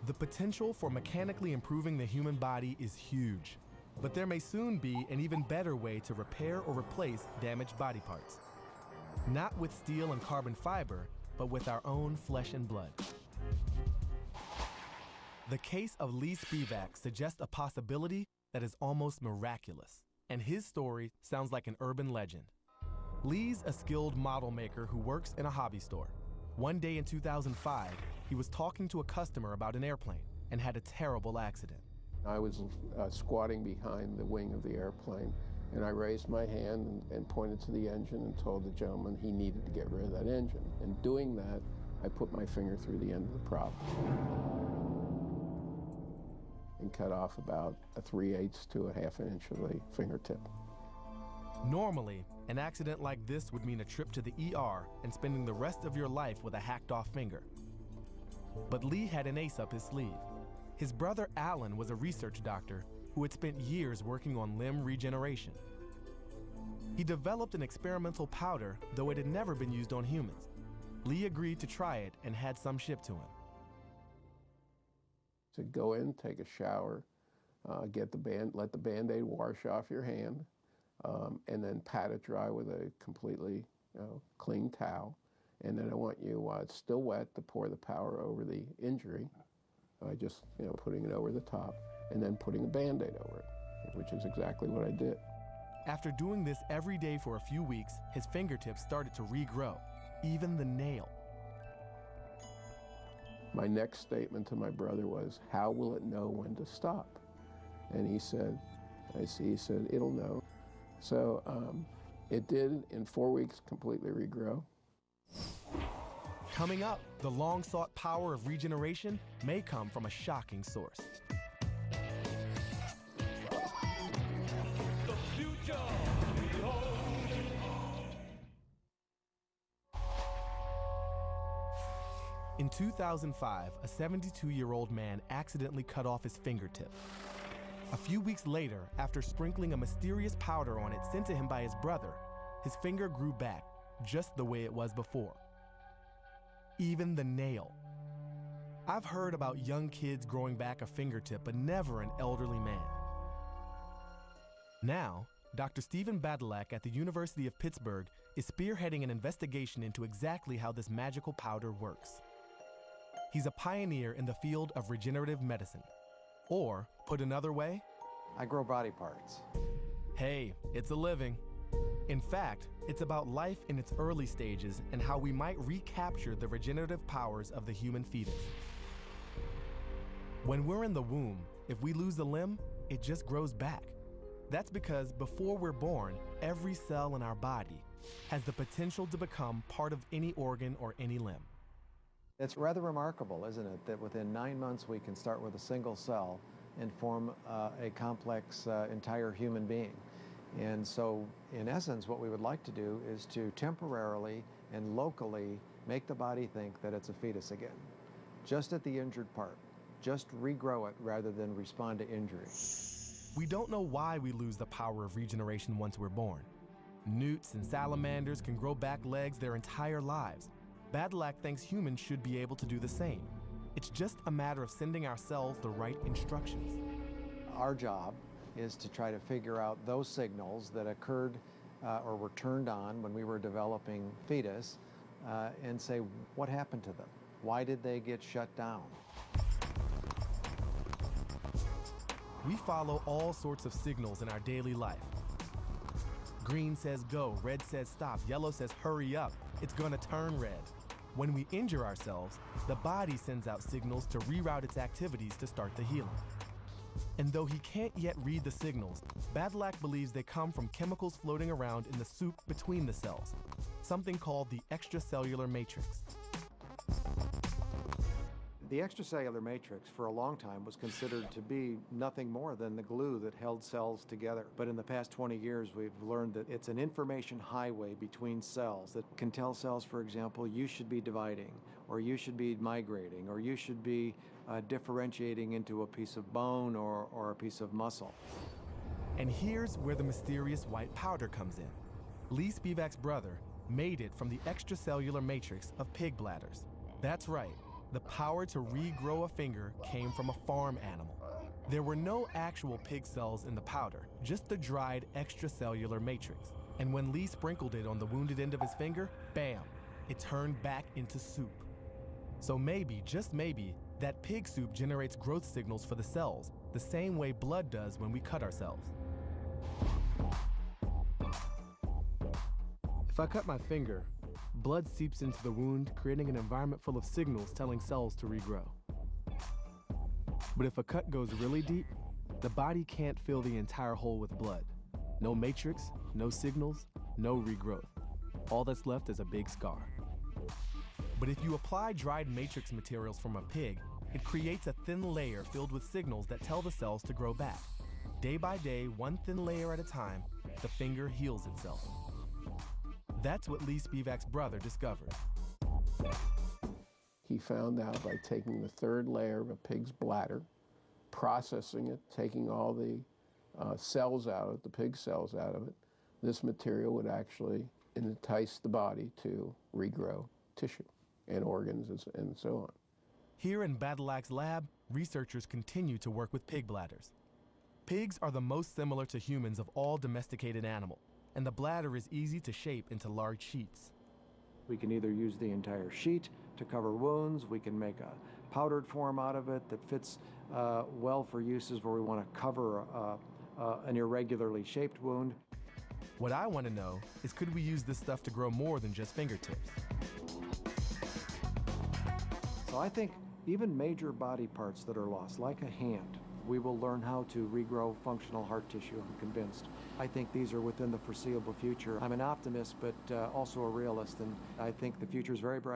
The potential for mechanically improving the human body is huge, but there may soon be an even better way to repair or replace damaged body parts. Not with steel and carbon fiber, but with our own flesh and blood. The case of Lee Spivak suggests a possibility that is almost miraculous, and his story sounds like an urban legend. Lee's a skilled model maker who works in a hobby store. One day in 2005, he was talking to a customer about an airplane and had a terrible accident. I was squatting behind the wing of the airplane, and I raised my hand and pointed to the engine and told the gentleman he needed to get rid of that engine. In doing that, I put my finger through the end of the prop and cut off about a 3/8 to a 1/2 inch of the fingertip. Normally, an accident like this would mean a trip to the ER and spending the rest of your life with a hacked-off finger. But Lee had an ace up his sleeve. His brother Alan was a research doctor who had spent years working on limb regeneration. He developed an experimental powder, though it had never been used on humans. Lee agreed to try it and had some shipped to him. So go in, take a shower, let the Band-Aid wash off your hand, and then pat it dry with a completely clean towel. And then I want you, while it's still wet, to pour the powder over the injury by just putting it over the top and then putting a Band-Aid over it, which is exactly what I did. After doing this every day for a few weeks, his fingertips started to regrow, even the nail. My next statement to my brother was, "How will it know when to stop?" And he said, "It'll know." So it did, in 4 weeks, completely regrow. Coming up, the long-sought power of regeneration may come from a shocking source. The future behold. In 2005, a 72-year-old man accidentally cut off his fingertip. A few weeks later, after sprinkling a mysterious powder on it sent to him by his brother, his finger grew back, just the way it was before. Even the nail. I've heard about young kids growing back a fingertip, but never an elderly man. Now, Dr. Stephen Badylak at the University of Pittsburgh is spearheading an investigation into exactly how this magical powder works. He's a pioneer in the field of regenerative medicine. Or, put another way, I grow body parts. Hey, it's a living. In fact, it's about life in its early stages and how we might recapture the regenerative powers of the human fetus. When we're in the womb, if we lose a limb, it just grows back. That's because before we're born, every cell in our body has the potential to become part of any organ or any limb. It's rather remarkable, isn't it, that within 9 months we can start with a single cell and form a complex entire human being. And so, in essence, what we would like to do is to temporarily and locally make the body think that it's a fetus again, just at the injured part. Just regrow it rather than respond to injury. We don't know why we lose the power of regeneration once we're born. Newts and salamanders can grow back legs their entire lives. Badylak thinks humans should be able to do the same. It's just a matter of sending our cells the right instructions. Our job is to try to figure out those signals that occurred or were turned on when we were developing fetus and say, what happened to them? Why did they get shut down? We follow all sorts of signals in our daily life. Green says go, red says stop, yellow says hurry up, it's gonna turn red. When we injure ourselves, the body sends out signals to reroute its activities to start the healing. And though he can't yet read the signals, Badylak believes they come from chemicals floating around in the soup between the cells, something called the extracellular matrix. The extracellular matrix for a long time was considered to be nothing more than the glue that held cells together. But in the past 20 years, we've learned that it's an information highway between cells that can tell cells, for example, you should be dividing, or you should be migrating, or you should be differentiating into a piece of bone or a piece of muscle. And here's where the mysterious white powder comes in. Lee Spivak's brother made it from the extracellular matrix of pig bladders. That's right. the power to regrow a finger came from a farm animal. There were no actual pig cells in the powder, just the dried extracellular matrix. And when Lee sprinkled it on the wounded end of his finger, bam, it turned back into soup. So maybe, just maybe, that pig soup generates growth signals for the cells, the same way blood does when we cut ourselves. If I cut my finger, blood seeps into the wound, creating an environment full of signals telling cells to regrow. But if a cut goes really deep, the body can't fill the entire hole with blood. No matrix, no signals, no regrowth. All that's left is a big scar. But if you apply dried matrix materials from a pig, it creates a thin layer filled with signals that tell the cells to grow back. Day by day, one thin layer at a time, the finger heals itself. That's what Lee Spivak's brother discovered. He found out by taking the third layer of a pig's bladder, processing it, taking all the cells out of it, the pig cells out of it, this material would actually entice the body to regrow tissue and organs and so on. Here in Badilac's lab, researchers continue to work with pig bladders. Pigs are the most similar to humans of all domesticated animals, and the bladder is easy to shape into large sheets. We can either use the entire sheet to cover wounds, we can make a powdered form out of it that fits well for uses where we want to cover an irregularly shaped wound. What I want to know is, could we use this stuff to grow more than just fingertips? So I think even major body parts that are lost, like a hand, we will learn how to regrow functional heart tissue, I'm convinced. I think these are within the foreseeable future. I'm an optimist, but also a realist, and I think the future is very bright.